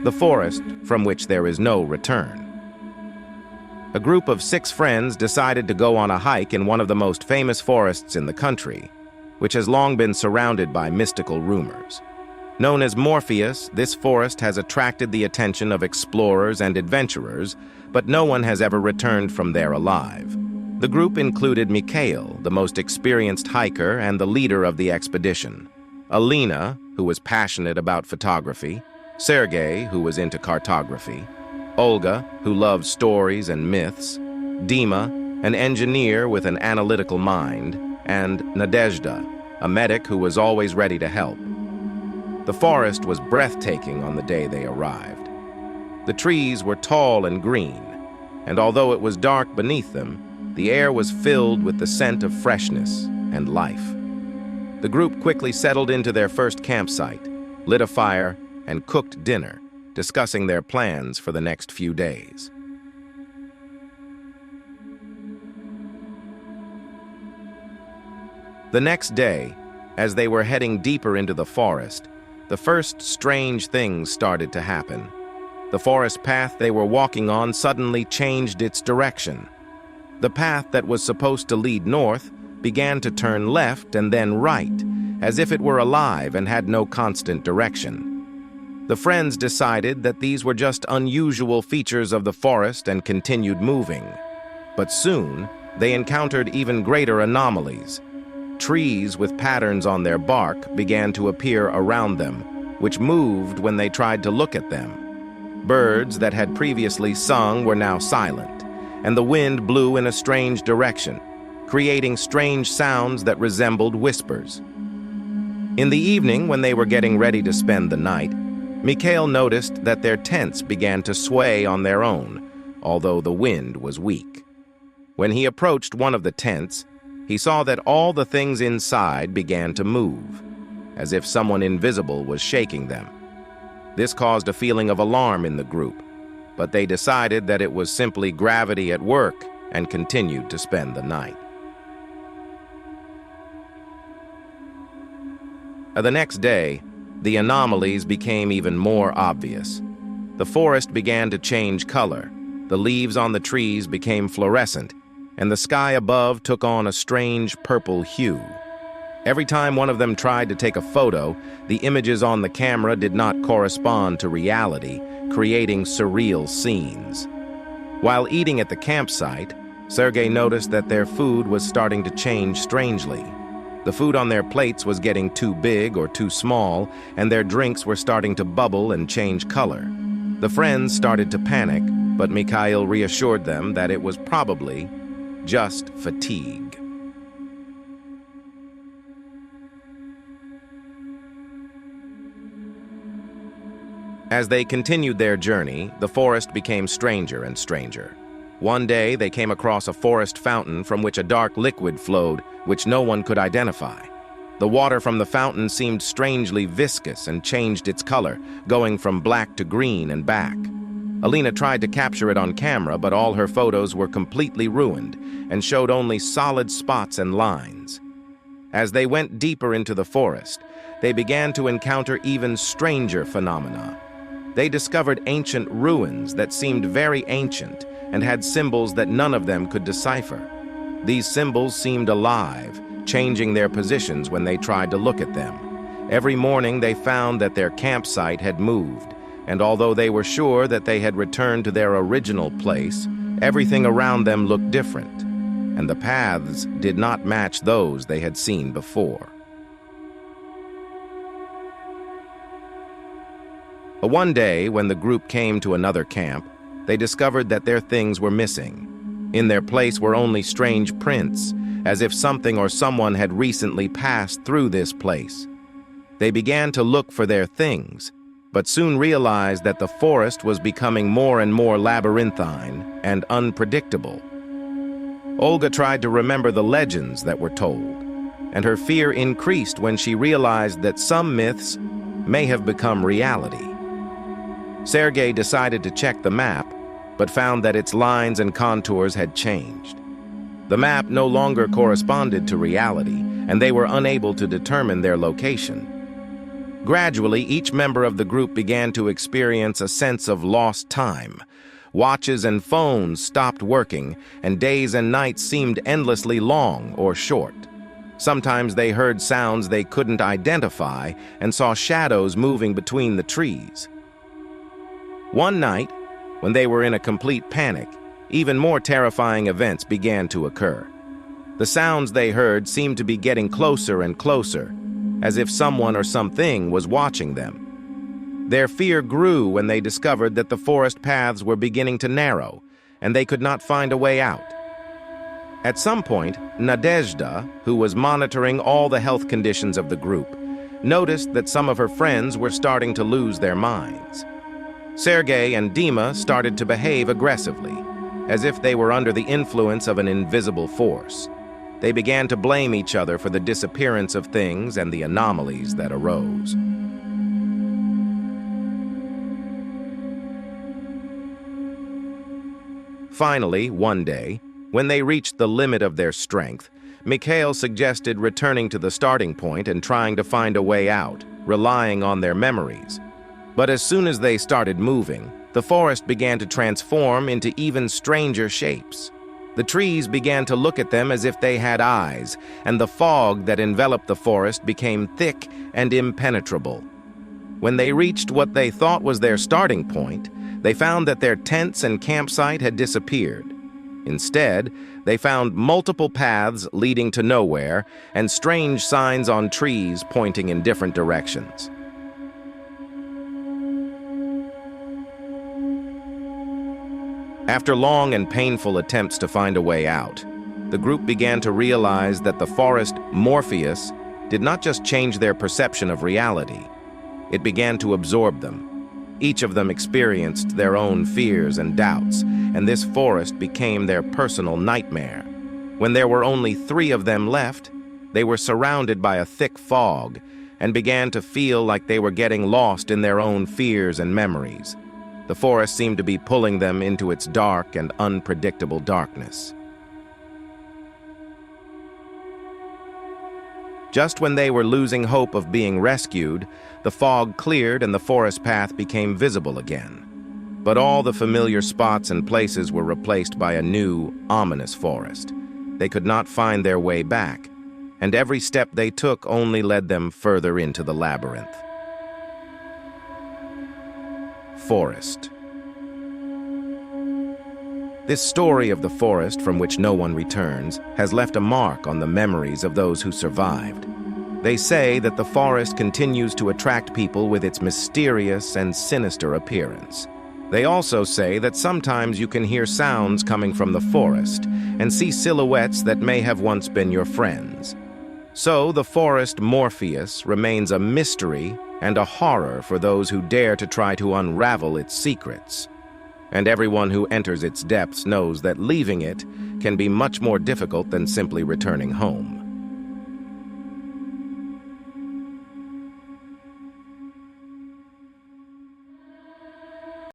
the forest from which there is no return. A group of 6 friends decided to go on a hike in one of the most famous forests in the country, which has long been surrounded by mystical rumors. Known as Morpheus, this forest has attracted the attention of explorers and adventurers, but no one has ever returned from there alive. The group included Mikhail, the most experienced hiker and the leader of the expedition, Alina, who was passionate about photography, Sergei, who was into cartography, Olga, who loved stories and myths, Dima, an engineer with an analytical mind, and Nadezhda, a medic who was always ready to help. The forest was breathtaking on the day they arrived. The trees were tall and green, and although it was dark beneath them, the air was filled with the scent of freshness and life. The group quickly settled into their first campsite, lit a fire, and cooked dinner, discussing their plans for the next few days. The next day, as they were heading deeper into the forest, the first strange things started to happen. The forest path they were walking on suddenly changed its direction. The path that was supposed to lead north began to turn left and then right, as if it were alive and had no constant direction. The friends decided that these were just unusual features of the forest and continued moving. But soon, they encountered even greater anomalies. Trees with patterns on their bark began to appear around them, which moved when they tried to look at them. Birds that had previously sung were now silent, and the wind blew in a strange direction, creating strange sounds that resembled whispers. In the evening, when they were getting ready to spend the night, Mikhail noticed that their tents began to sway on their own, although the wind was weak. When he approached one of the tents, he saw that all the things inside began to move, as if someone invisible was shaking them. This caused a feeling of alarm in the group, but they decided that it was simply gravity at work and continued to spend the night. The next day, the anomalies became even more obvious. The forest began to change color, the leaves on the trees became fluorescent, and the sky above took on a strange purple hue. Every time one of them tried to take a photo, the images on the camera did not correspond to reality, creating surreal scenes. While eating at the campsite, Sergei noticed that their food was starting to change strangely. The food on their plates was getting too big or too small, and their drinks were starting to bubble and change color. The friends started to panic, but Mikhail reassured them that it was probably just fatigue. As they continued their journey, the forest became stranger and stranger. One day, they came across a forest fountain from which a dark liquid flowed, which no one could identify. The water from the fountain seemed strangely viscous and changed its color, going from black to green and back. Alina tried to capture it on camera, but all her photos were completely ruined and showed only solid spots and lines. As they went deeper into the forest, they began to encounter even stranger phenomena. They discovered ancient ruins that seemed very ancient and had symbols that none of them could decipher. These symbols seemed alive, changing their positions when they tried to look at them. Every morning they found that their campsite had moved, and although they were sure that they had returned to their original place, everything around them looked different, and the paths did not match those they had seen before. One day, when the group came to another camp, they discovered that their things were missing. In their place were only strange prints, as if something or someone had recently passed through this place. They began to look for their things, but soon realized that the forest was becoming more and more labyrinthine and unpredictable. Olga tried to remember the legends that were told, and her fear increased when she realized that some myths may have become reality. Sergei decided to check the map, but found that its lines and contours had changed. The map no longer corresponded to reality, and they were unable to determine their location. Gradually, each member of the group began to experience a sense of lost time. Watches and phones stopped working, and days and nights seemed endlessly long or short. Sometimes they heard sounds they couldn't identify and saw shadows moving between the trees. One night, when they were in a complete panic, even more terrifying events began to occur. The sounds they heard seemed to be getting closer and closer, as if someone or something was watching them. Their fear grew when they discovered that the forest paths were beginning to narrow, and they could not find a way out. At some point, Nadezhda, who was monitoring all the health conditions of the group, noticed that some of her friends were starting to lose their minds. Sergei and Dima started to behave aggressively, as if they were under the influence of an invisible force. They began to blame each other for the disappearance of things and the anomalies that arose. Finally, one day, when they reached the limit of their strength, Mikhail suggested returning to the starting point and trying to find a way out, relying on their memories. But as soon as they started moving, the forest began to transform into even stranger shapes. The trees began to look at them as if they had eyes, and the fog that enveloped the forest became thick and impenetrable. When they reached what they thought was their starting point, they found that their tents and campsite had disappeared. Instead, they found multiple paths leading to nowhere and strange signs on trees pointing in different directions. After long and painful attempts to find a way out, the group began to realize that the forest Morpheus did not just change their perception of reality, it began to absorb them. Each of them experienced their own fears and doubts, and this forest became their personal nightmare. When there were only 3 of them left, they were surrounded by a thick fog and began to feel like they were getting lost in their own fears and memories. The forest seemed to be pulling them into its dark and unpredictable darkness. Just when they were losing hope of being rescued, the fog cleared and the forest path became visible again. But all the familiar spots and places were replaced by a new, ominous forest. They could not find their way back, and every step they took only led them further into the labyrinth. Forest. This story of the forest from which no one returns has left a mark on the memories of those who survived. They say that the forest continues to attract people with its mysterious and sinister appearance. They also say that sometimes you can hear sounds coming from the forest and see silhouettes that may have once been your friends. So the forest Morpheus remains a mystery and a horror for those who dare to try to unravel its secrets. And everyone who enters its depths knows that leaving it can be much more difficult than simply returning home.